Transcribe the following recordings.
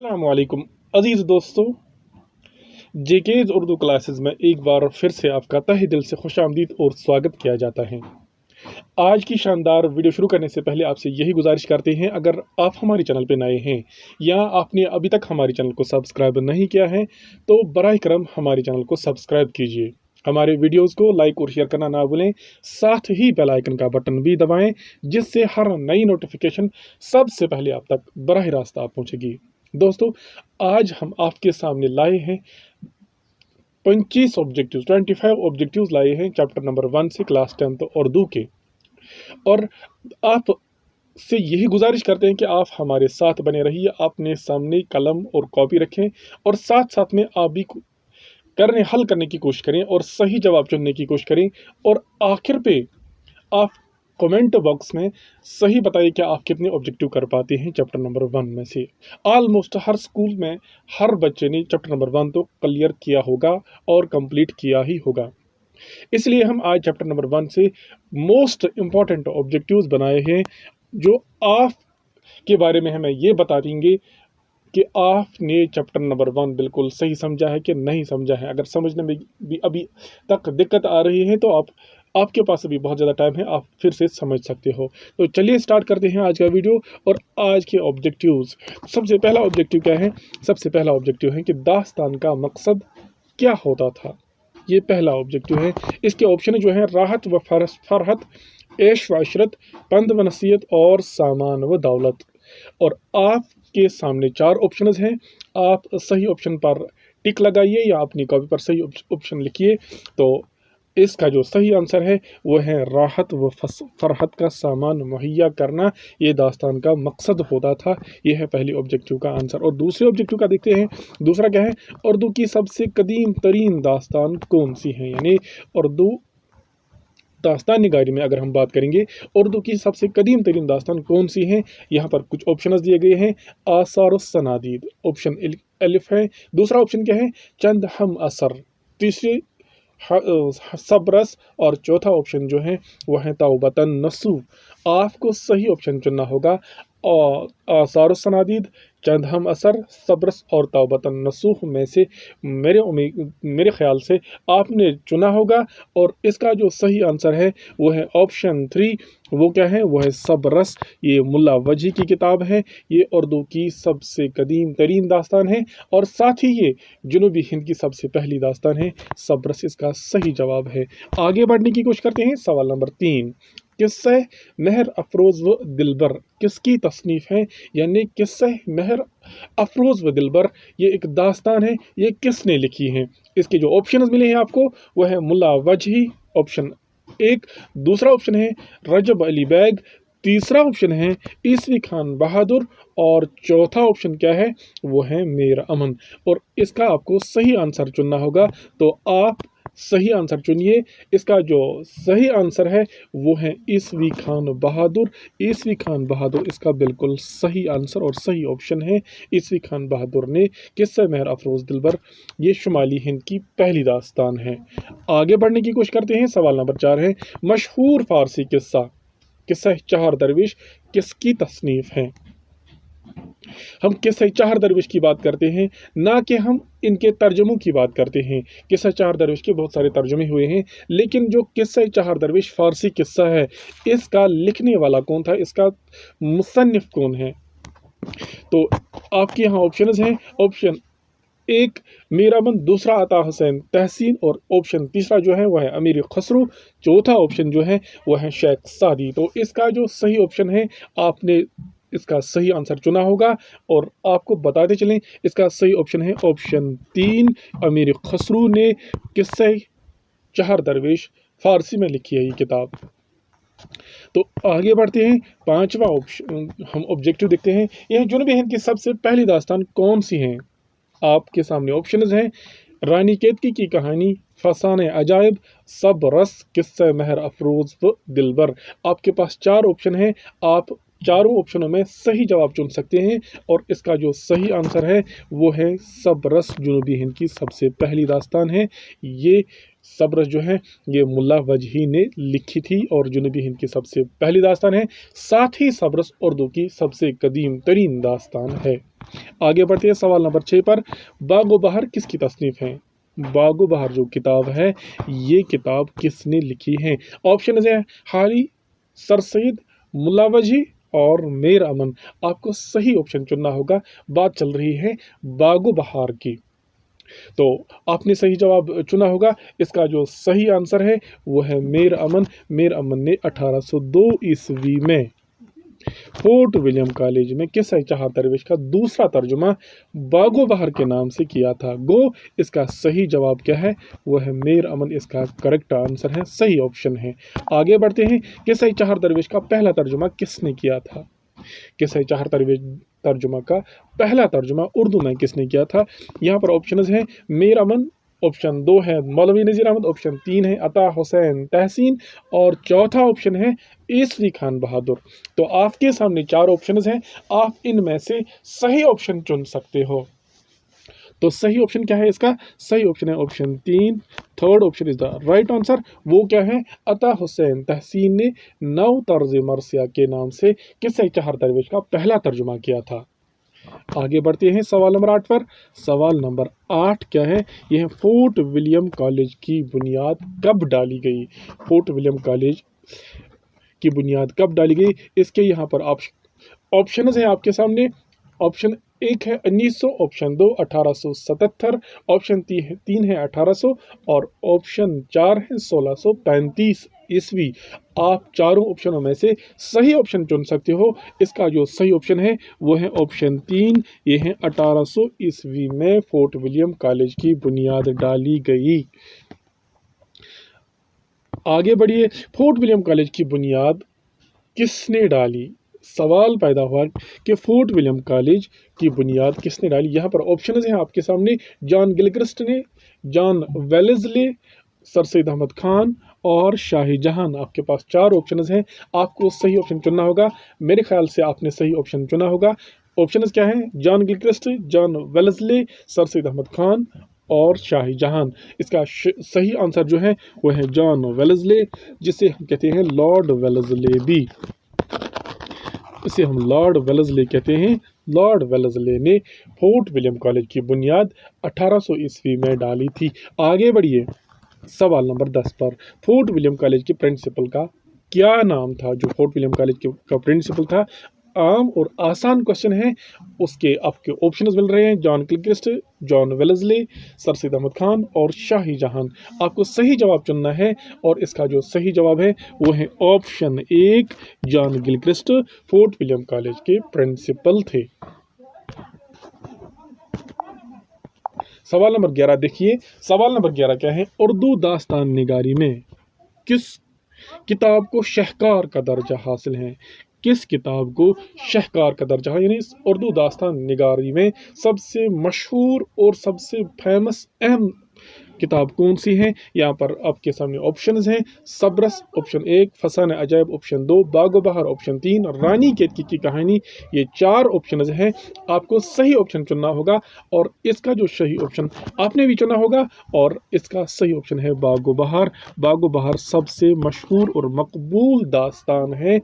अस्सलामुअलैकुम अजीज़ दोस्तों, जेकेज़ उर्दू क्लासेस में एक बार फिर से आपका तहे दिल से खुशामदीद और स्वागत किया जाता है। आज की शानदार वीडियो शुरू करने से पहले आपसे यही गुजारिश करते हैं, अगर आप हमारे चैनल पर नए हैं या आपने अभी तक हमारे चैनल को सब्सक्राइब नहीं किया है तो बराह करम हमारे चैनल को सब्सक्राइब कीजिए, हमारे वीडियोस को लाइक और शेयर करना ना भूलें, साथ ही बेल आइकन का बटन भी दबाएं जिससे हर नई नोटिफिकेशन सबसे पहले आप तक बराह रास्त आप पहुंचेगी। दोस्तों, आज हम आपके सामने लाए हैं 25 ऑब्जेक्टिव्स लाए हैं चैप्टर नंबर 1 से क्लास 10th उर्दू के। और आप से यही गुजारिश करते हैं कि आप हमारे साथ बने रहिए, अपने सामने कलम और कॉपी रखें और साथ साथ में आप भी हल करने की कोशिश करें और सही जवाब चुनने की कोशिश करें। और आखिर पे आप कमेंट बॉक्स में सही बताइए कि आप कितने ऑब्जेक्टिव कर पाते हैं चैप्टर नंबर 1 में से। ऑलमोस्ट हर स्कूल में हर बच्चे ने चैप्टर नंबर 1 तो क्लियर किया होगा और कंप्लीट किया ही होगा, इसलिए हम आज चैप्टर नंबर 1 से मोस्ट इम्पॉर्टेंट ऑब्जेक्टिव्स बनाए हैं जो आप के बारे में हमें ये बता देंगे कि आपने चैप्टर नंबर 1 बिल्कुल सही समझा है कि नहीं समझा है। अगर समझने में भी अभी तक दिक्कत आ रही है तो आपके पास अभी बहुत ज़्यादा टाइम है, आप फिर से समझ सकते हो। तो चलिए स्टार्ट करते हैं आज का वीडियो और आज के ऑब्जेक्टिव्स। सबसे पहला ऑब्जेक्टिव क्या है? सबसे पहला ऑब्जेक्टिव है कि दास्तान का मकसद क्या होता था। ये पहला ऑब्जेक्टिव है। इसके ऑप्शन जो है राहत व फरहत, ऐश व अशरत, पंद व नसीहत और सामान व दौलत। और आपके सामने 4 ऑप्शंस हैं, आप सही ऑप्शन पर टिक लगाइए या अपनी कॉपी पर सही ऑप्शन लिखिए। तो इसका जो सही आंसर है वो है राहत व फरहत का सामान मुहैया करना, ये दास्तान का मकसद होता था। ये है पहली ऑब्जेक्टिव का आंसर। और दूसरे ऑब्जेक्टिव का देखते हैं, दूसरा क्या है? उर्दू की सबसे कदीम तरीन दास्तान कौन सी है? यानी उर्दू दास्तान निगारी में अगर हम बात करेंगे उर्दू की सबसे कदीम तरीन दास्तान कौन सी है, यहाँ पर कुछ ऑप्शंस दिए गए हैं। आसारुस्सनादीद ऑप्शन अलिफ है। दूसरा ऑप्शन क्या है? चंद हम असर। तीसरी सबरस। और चौथा ऑप्शन जो है वह है तौबतन नसूह। आपको सही ऑप्शन चुनना होगा। और आसारुस्सनादीद, चंद हम असर, सबरस और तौबतन नसूह में से मेरे ख्याल से आपने चुना होगा। और इसका जो सही आंसर है वो है ऑप्शन 3। वो क्या है? वो है सबरस। ये मुल्ला वजी की किताब है। ये उर्दू की सबसे कदीम तरीन दास्तान है और साथ ही ये जनूबी हिंद की सबसे पहली दास्तान है। सबरस इसका सही जवाब है। आगे बढ़ने की कोशिश करते हैं। सवाल नंबर 3, किस्सा महर अफरोज़ व दिलबर किसकी तसनीफ़ है? यानी किस्सा महर अफरोज़ व दिलबर ये एक दास्तान है, ये किसने लिखी है? इसके जो ऑप्शंस मिले हैं आपको वो है मुल्ला वजही, ऑप्शन 1। दूसरा ऑप्शन है रजब अली बैग। तीसरा ऑप्शन है ईसवी खान बहादुर। और चौथा ऑप्शन क्या है? वो है मीर अमन। और इसका आपको सही आंसर चुनना होगा, तो आप सही आंसर चुनिए। इसका जो सही आंसर है वो है ईसवी खान बहादुर। ईसवी खान बहादुर इसका बिल्कुल सही आंसर और सही ऑप्शन है। ईसवी खान बहादुर ने किस्सा महर अफरोज़ दिलबर ये शुमाली हिंद की पहली दास्तान है। आगे बढ़ने की कोशिश करते हैं। सवाल नंबर 4 है, मशहूर फारसी किस्सा चार दरवेश किसकी तसनीफ़ है? हम किस्सा चार दरवेश की बात करते हैं, ना कि हम इनके तर्जुमों की बात करते हैं। किस्सा चार दरवेश के बहुत सारे तर्जुमे हुए हैं, लेकिन जो किस्सा चार दरवेश फारसी किस्सा है, इसका लिखने वाला कौन था, इसका मुसन्निफ कौन है? तो आपके यहाँ ऑप्शंस हैं। ऑप्शन 1 मीर अमन, दूसरा अता हुसैन तहसीन और ऑप्शन तीसरा जो है वह है अमीर खसरू। चौथा ऑप्शन जो है वह है शेख सादी। तो इसका जो सही ऑप्शन है आपने इसका सही आंसर चुना होगा। और आपको बताते चलें इसका सही ऑप्शन है ऑप्शन 3, अमीर खसरू ने किस्से चार दरवेश फारसी में लिखी है ये किताब। तो आगे बढ़ते हैं। पांचवा ऑप्शन हम ऑब्जेक्टिव देखते हैं। यह जनूबी हिंद की सबसे पहली दास्तान कौन सी है? आपके सामने ऑप्शंस हैं, रानी केतकी की कहानी, फसाने अजायब, सब रस, किस्सा महर अफरोज़ व दिलबर। आपके पास 4 ऑप्शन हैं, आप चारों ऑप्शनों में सही जवाब चुन सकते हैं और इसका जो सही आंसर है वो है सबरस जुनूबी हिंद की सबसे पहली दास्तान है। ये सबरस जो है ये मुल्ला वजही ने लिखी थी और जुनूबी हिंद की सबसे पहली दास्तान है। साथ ही सबरस उर्दू की सबसे कदीम तरीन दास्तान है। आगे बढ़ते हैं सवाल नंबर 6 पर। बागो बहार किसकी तसनीफ है? बागो बहार जो किताब है ये किताब किसने लिखी है? ऑप्शन है हारी, सर सैयद, मुल्ला वजही और मीर अमन। आपको सही ऑप्शन चुनना होगा। बात चल रही है बागो बहार की, तो आपने सही जवाब चुना होगा। इसका जो सही आंसर है वो है मीर अमन। मीर अमन ने 1802 ईस्वी में फोर्ट विलियम कॉलेज में किस्सा चाहत दरवेश का दूसरा तर्जुमा बागो बहार के नाम से किया था। गो इसका सही जवाब क्या है? वो है मीर अमन। इसका करेक्ट आंसर है, सही ऑप्शन है। आगे बढ़ते हैं। किस्सा चाहत दरवेश का पहला तर्जुमा किसने किया था? किस्सा चाहत दरवेश तर्जुमा का पहला तर्जुमा उर्दू में किसने किया था? यहाँ पर ऑप्शन है मीर अमन, ऑप्शन 2 है मौलवी नज़ीर अहमद, ऑप्शन 3 है अता हुसैन तहसीन और चौथा ऑप्शन है ईसवी खान बहादुर। तो आपके सामने 4 ऑप्शन हैं, आप इनमें से सही ऑप्शन चुन सकते हो। तो सही ऑप्शन क्या है? इसका सही ऑप्शन है option 3। Third option is the right answer. वो क्या है? अता हुसैन तहसीन ने नौ तर्ज मरसिया के नाम से किस्सा चाहत दरवेश का पहला तर्जुमा किया था। आगे बढ़ते हैं सवाल नंबर 8 पर। सवाल नंबर 8 क्या है? यह फोर्ट विलियम कॉलेज की बुनियाद कब डाली गई? फोर्ट विलियम कॉलेज की बुनियाद कब डाली गई? इसके यहाँ पर ऑप्शन है आपके सामने। ऑप्शन 1 है 1900, ऑप्शन 2 1877, ऑप्शन 3 है 1800 और ऑप्शन 4 है 1635 ईस्वी। आप चारों ऑप्शनों में से सही ऑप्शन चुन सकते हो। इसका जो सही ऑप्शन है वो है ऑप्शन 3। ये है 1800 ईस्वी में फोर्ट विलियम कॉलेज की बुनियाद डाली गई। आगे बढ़िए। फोर्ट विलियम कॉलेज की बुनियाद किसने डाली? सवाल पैदा हुआ कि फोर्ट विलियम कॉलेज की बुनियाद किसने डाली। यहाँ पर ऑप्शन हैं आपके सामने। जॉन गिलक्रिस्ट ने, John Wellesley, sir Syed Ahmad Khan और शाही जहान। आपके पास 4 ऑप्शन हैं, आपको सही ऑप्शन चुनना होगा। मेरे ख्याल से आपने सही ऑप्शन चुना होगा। ऑप्शन क्या है? John Gilchrist, John Wellesley, sir Syed Ahmad Khan और शाही जहान। इसका सही आंसर जो है वो है जॉन वेलेस्ली, जिसे हम कहते हैं लॉर्ड वेलेस्ली भी। इसे हम लॉर्ड वेलेस्ली कहते हैं। लॉर्ड वेलेस्ली ने फोर्ट विलियम कॉलेज की बुनियाद 1800 ईस्वी में डाली थी। आगे बढ़िए सवाल नंबर 10 पर। फोर्ट विलियम कॉलेज के प्रिंसिपल का क्या नाम था? जो फोर्ट विलियम कॉलेज का प्रिंसिपल था, आम और आसान क्वेश्चन है। उसके आपके ऑप्शंस मिल रहे हैं। John Gilchrist, John Wellesley, sir Syed Ahmad Khan और शाही जहान। आपको सही जवाब चुनना है और इसका जो सही जवाब है वो है option 1। John Gilchrist fort William college के प्रिंसिपल थे। सवाल नंबर 11 देखिए। सवाल नंबर 11 क्या है? उर्दू दास्तान निगारी में किस किताब को शाहकार का दर्जा हासिल है? किस किताब को शाहकार का दर्जा है? यानी उर्दू दास्तान निगारी में सबसे मशहूर और सबसे फेमस अहम किताब कौन सी है? यहाँ पर आपके सामने ऑप्शंस हैं। सबरस ऑप्शन 1, फसाने अजायब ऑप्शन 2, बागो बहार ऑप्शन 3, रानी केतकी की कहानी। ये 4 ऑप्शंस हैं, आपको सही ऑप्शन चुनना होगा और इसका जो सही ऑप्शन आपने भी चुना होगा और इसका सही ऑप्शन है बागो बहार। बागो बहार सबसे मशहूर और मकबूल दास्तान है।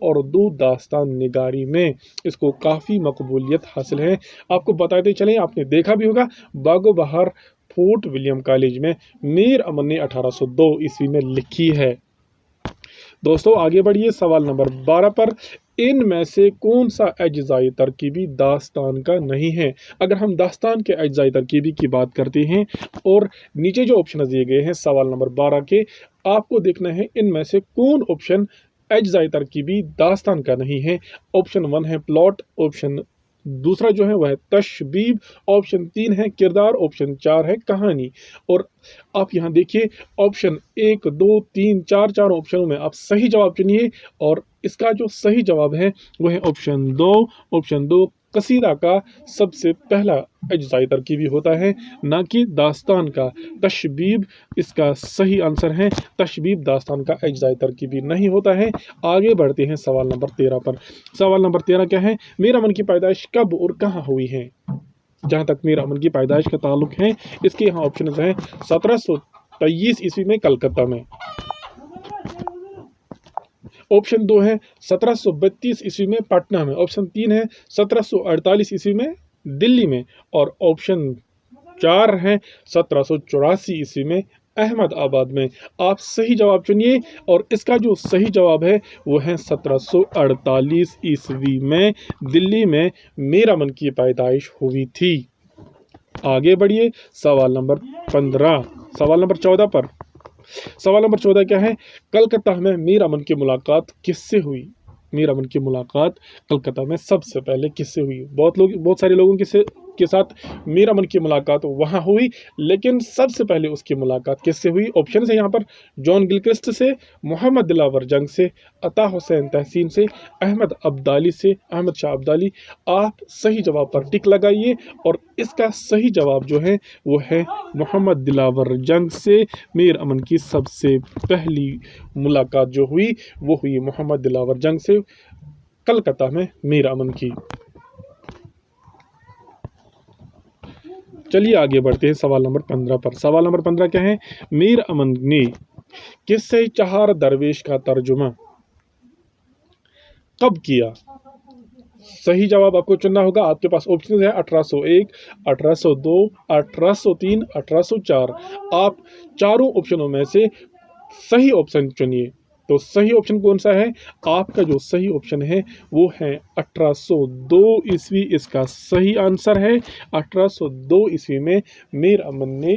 उर्दू दास्तान निगारी में इसको काफ़ी मकबूलियत हासिल है। आपको बताते चलें, आपने देखा भी होगा बागो बहार फोर्ट विलियम कॉलेज में मीर अमन ने 1802 ईस्वी में लिखी है। दोस्तों आगे बढ़िए सवाल नंबर 12 पर। इनमें से कौन सा अज्जाई तरकीबी दास्तान का नहीं है? अगर हम दास्तान के अज्जाई तरकीबी की बात करते हैं और नीचे जो ऑप्शन दिए गए हैं सवाल नंबर 12 के, आपको देखना है इनमें से कौन ऑप्शन अज्जाई तरकीबी दास्तान का नहीं है। ऑप्शन 1 है प्लॉट, ऑप्शन दूसरा जो है वह है तशबीब, ऑप्शन 3 है किरदार, ऑप्शन 4 है कहानी। और आप यहाँ देखिए ऑप्शन 1, 2, 3, 4 चार ऑप्शनों में आप सही जवाब चुनिए और इसका जो सही जवाब है वह है ऑप्शन 2। ऑप्शन 2 कसीदा का सबसे पहला अज्जाई तरकीबी होता है, ना कि दास्तान का। तशबीब इसका सही आंसर है। तशबीब दास्तान का अज्जाई तरकीबी नहीं होता है। आगे बढ़ते हैं सवाल नंबर 13 पर। सवाल नंबर 13 क्या है? मीर अमन की पैदाइश कब और कहाँ हुई है? जहाँ तक मीर अमन की पैदाइश का ताल्लुक है, इसके यहाँ ऑप्शन हैं 1723 ईस्वी में कलकत्ता में। ऑप्शन 2 है 1732 ईस्वी में पटना में। ऑप्शन 3 है 1748 ईस्वी में दिल्ली में। और ऑप्शन 4 है 1784 ईस्वी में अहमदाबाद में। आप सही जवाब चुनिए और इसका जो सही जवाब है वो है 1748 ईस्वी में दिल्ली में मीर अमन की पैदाइश हुई थी। आगे बढ़िए सवाल नंबर 15। सवाल नंबर 14 पर। सवाल नंबर 14 क्या है? कलकत्ता में मीर अमन की मुलाकात किससे हुई? मीर अमन की मुलाकात कलकत्ता में सबसे पहले किससे हुई? बहुत सारे लोगों के साथ मीर अमन की मुलाकात वहाँ हुई, लेकिन सबसे पहले उसकी मुलाकात किससे हुई? ऑप्शन है यहाँ पर जॉन गिलक्रिस्ट से, मोहम्मद दिलावर जंग से, अता हुसैन तहसीन से, अहमद अब्दाली से, अहमद शाह अब्दाली। आप सही जवाब पर टिक लगाइए और इसका सही जवाब जो है वो है मोहम्मद दिलावर जंग से। मीर अमन की सबसे पहली मुलाकात जो हुई वो हुई मोहम्मद दिलावर जंग से कलकत्ता में मीर अमन की। चलिए आगे बढ़ते हैं सवाल नंबर 15 पर। सवाल नंबर 15 क्या है? मीर अमन ने किस्से चार दरवेश का तर्जुमा कब किया? सही जवाब आपको चुनना होगा। आपके पास ऑप्शन है 1801, 1802, 1803, 1804। आप चारों ऑप्शनों में से सही ऑप्शन चुनिए। तो सही ऑप्शन कौन सा है? आपका जो सही ऑप्शन है वो है 1802 ईस्वी। इसका सही आंसर है 1802 ईस्वी में मीर अमन ने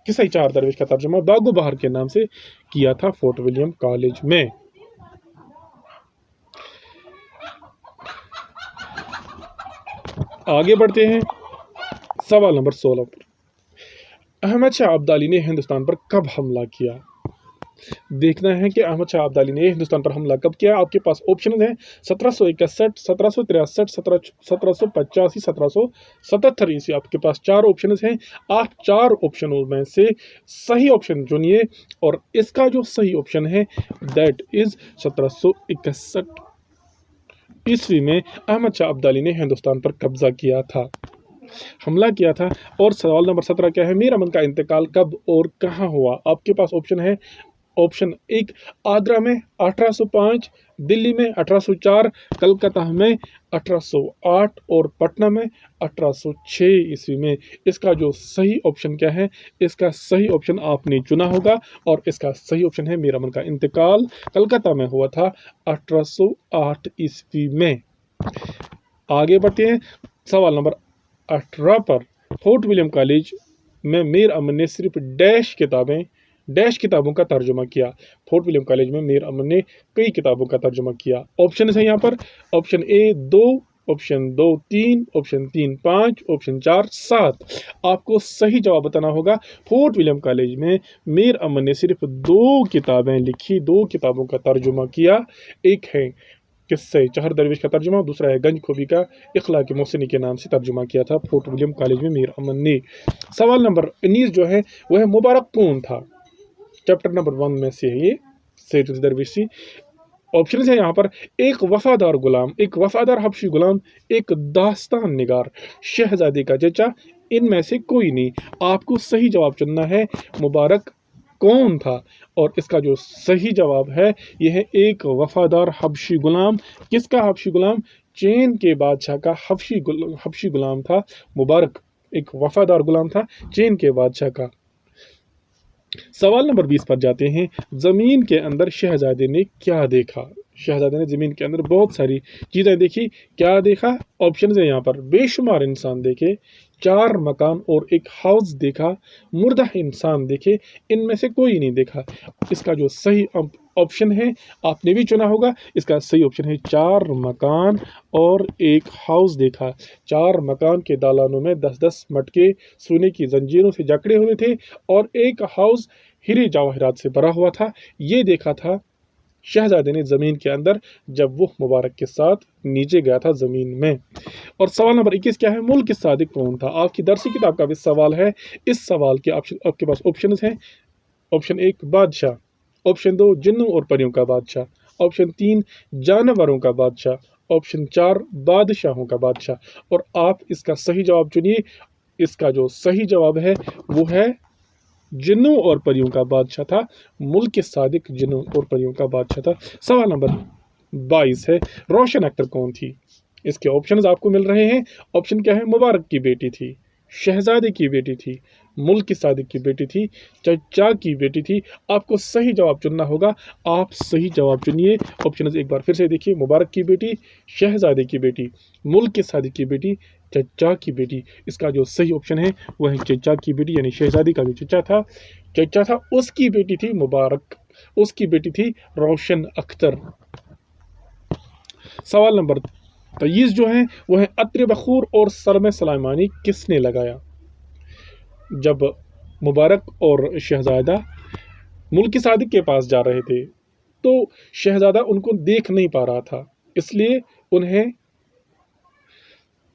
किस्सा चार दरवेश का तर्जुमा बागो बहार के नाम से किया था फोर्ट विलियम कॉलेज में। आगे बढ़ते हैं सवाल नंबर 16 पर। अहमद शाह अब्दाली ने हिंदुस्तान पर कब हमला किया? देखना है कि अहमद शाह अब्दाली ने हिंदुस्तान पर हमला कब किया। आपके पास ऑप्शन है 1761, 1763, 1785, 1777 ईस्वी। आपके पास चार ऑप्शन हैं। आप चार ऑप्शनों में से सही ऑप्शन चुनिए और इसका जो सही ऑप्शन है दैट इज 1761 ईस्वी में अहमद शाह अब्दाली ने हिंदुस्तान पर कब्जा किया था, हमला किया था। और सवाल नंबर 17 क्या है? मीर अमन का इंतकाल कब और कहाँ हुआ? आपके पास ऑप्शन है ऑप्शन 1 आगरा में 1805, दिल्ली में 1804, कलकत्ता में 1808 और पटना में 1806 ईस्वी में। इसका जो सही ऑप्शन क्या है? इसका सही ऑप्शन आपने चुना होगा और इसका सही ऑप्शन है मीर अमन का इंतकाल कलकत्ता में हुआ था 1808 ईस्वी में। आगे बढ़ते हैं सवाल नंबर 18 पर। फोर्ट विलियम कॉलेज में मीर अमन ने सिर्फ डैश किताबों का तर्जुमा किया। फोर्ट विलियम कॉलेज में मीर अमन ने कई किताबों का तर्जुमा किया। ऑप्शन है यहाँ पर option A 2, option 2 3, option 3 5, option 4 7। आपको सही जवाब बताना होगा। फोर्ट विलियम कॉलेज में मीर अमन ने सिर्फ 2 किताबें लिखी, 2 किताबों का तर्जुमा किया। एक है किस्से चार दरवेश का तर्जुमा, दूसरा है गंज खोबी का इखलाक मोहसिनी के नाम से तर्जुमा किया था फोर्ट विलियम कॉलेज में मीर अमन ने। सवाल नंबर 19 जो है वह है मुबारक कौन था? चैप्टर नंबर 1 में से है ये सैयद दरवेशी। ऑप्शन है यहाँ पर एक वफादार गुलाम, एक वफादार हबशी गुलाम, एक दास्तान निगार, शहजादे का चचा, इनमें से कोई नहीं। आपको सही जवाब चुनना है मुबारक कौन था और इसका जो सही जवाब है यह है एक वफादार हबशी गुलाम। किसका हबशी गुलाम? चीन के बादशाह का हबशी गुलाम था मुबारक। एक वफादार गुलाम था चीन के बादशाह का। सवाल नंबर 20 पर जाते हैं। जमीन के अंदर शहजादे ने क्या देखा? शहजादे ने जमीन के अंदर बहुत सारी चीजें देखी। क्या देखा? ऑप्शन है यहाँ पर बेशुमार इंसान देखे, 4 मकान और एक हाउस देखा, मुर्दा इंसान देखे, इनमें से कोई नहीं देखा। इसका जो सही ऑप्शन है आपने भी चुना होगा। इसका सही ऑप्शन है 4 मकान और एक हाउस देखा। 4 मकान के दालानों में 10-10 मटके सोने की जंजीरों से जकड़े हुए थे और एक हाउस हीरे जवाहरात से भरा हुआ था। ये देखा था शहजादे ने ज़मीन के अंदर जब वो मुबारक के साथ नीचे गया था ज़मीन में। और सवाल नंबर 21 क्या है, मुल्क सादिक कौन था? आपकी दरसी किताब का भी सवाल है। इस सवाल के आपके पास ऑप्शन हैं। ऑप्शन 1 बादशाह, ऑप्शन 2 जिन्नों और परियों का बादशाह, ऑप्शन 3 जानवरों का बादशाह, ऑप्शन 4 बादशाहों का बादशाह। और आप इसका सही जवाब चुनिए। इसका जो सही जवाब है वो है जिन्नों और परियों का बादशाह था। मुल्क सादिक जिन्नों और परियों का बादशाह था। सवाल नंबर 22 है, रोशन अख्तर कौन थी? इसके ऑप्शंस आपको मिल रहे हैं। ऑप्शन क्या है, मुबारक की बेटी थी, शहजादे की बेटी थी, मुल्क सादिक की बेटी थी, चचा की बेटी थी। आपको सही जवाब चुनना होगा। आप सही जवाब चुनिए। ऑप्शंस एक बार फिर से देखिए, मुबारक की बेटी, शहजादे की बेटी, मुल्क सादिक की बेटी, चचा की बेटी। इसका जो सही ऑप्शन है वह है चचा की बेटी, यानी शहजादी का जो चचा था उसकी बेटी थी मुबारक, उसकी बेटी थी रोशन अख्तर। सवाल नंबर 23 जो है वह है, अत्र बखूर और सरम सलाइमानी किसने लगाया? जब मुबारक और शहजादा मुल्क सादिक के पास जा रहे थे तो शहजादा उनको देख नहीं पा रहा था, इसलिए उन्हें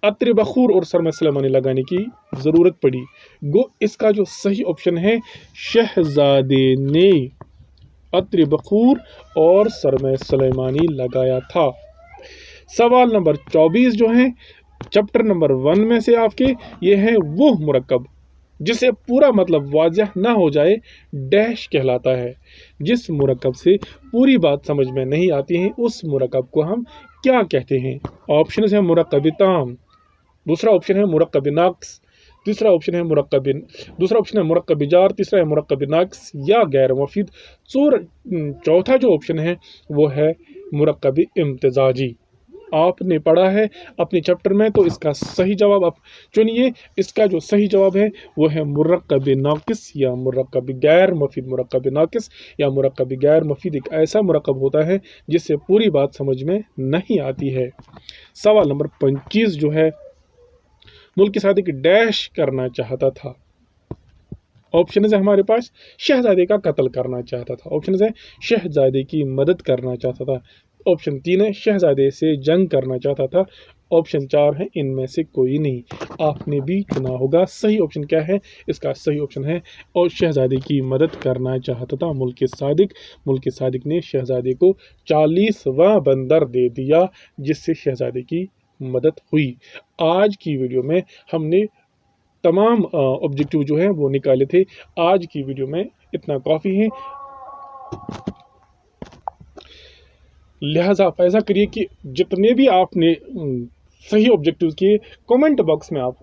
अत्र बखूर और सरम सलाइमानी लगाने की ज़रूरत पड़ी। गो इसका जो सही ऑप्शन है, शहजादे ने अत्र बखूर और सरम सलाइमानी लगाया था। सवाल नंबर 24 जो है चैप्टर नंबर 1 में से आपके, ये है वो मुरक्कब जिसे पूरा मतलब वाज़ह ना हो जाए डैश कहलाता है। जिस मुरक्कब से पूरी बात समझ में नहीं आती है उस मुरक्कब को हम क्या कहते हैं? ऑप्शन है मुरक्कब ताम, दूसरा ऑप्शन है मुरक्कब नाक़्स, तीसरा ऑप्शन है दूसरा ऑप्शन है मुरक्कब जार, तीसरा है मुरक्कब नाक़्स या गैर मुफीद। चौथा जो ऑप्शन है वो है मुरक्कब इम्तिजाजी। आपने पढ़ा है अपने चैप्टर में, तो इसका सही जवाब आप चुनिए। इसका जो सही जवाब है वो है मुरक्कब नाक़िस या मुरक्कब गैर मुफीद। मुरक्कब नाक़िस या मुरक्कब गैर मुफीद एक ऐसा मुरक्कब होता है जिससे पूरी बात समझ में नहीं आती है। सवाल नंबर 25 जो है, मुल्क सादिक डैश करना चाहता था। ऑप्शन है हमारे पास, शहजादे का कत्ल करना चाहता था, ऑप्शन है शहजादे की मदद करना चाहता था, ऑप्शन 3 है शहजादे से जंग करना चाहता था, ऑप्शन 4 है इनमें से कोई नहीं। आपने भी चुना होगा सही ऑप्शन क्या है। इसका सही ऑप्शन है और शहजादे की मदद करना चाहता था मुल्क सादिक। मुल्क सादिक ने शहजादे को 40वां बंदर दे दिया जिससे शहजादे की मदद हुई। आज की वीडियो में हमने तमाम ऑब्जेक्टिव जो है वो निकाले थे। आज की वीडियो में इतना काफ़ी है, लिहाजा आप ऐसा करिए कि जितने भी आपने सही ऑब्जेक्टिव किए कमेंट बॉक्स में आप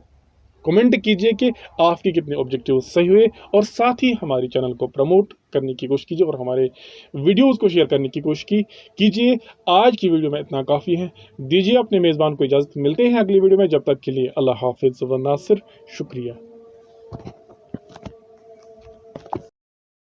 कमेंट कीजिए कि आपके कितने ऑब्जेक्टिव सही हुए, और साथ ही हमारे चैनल को प्रमोट करने की कोशिश कीजिए और हमारे वीडियोस को शेयर करने की कोशिश कीजिए। आज की वीडियो में इतना काफ़ी है। दीजिए अपने मेज़बान को इजाज़त। मिलते हैं अगली वीडियो में, जब तक के लिए अल्लाह हाफिज़ व नासिर। शुक्रिया।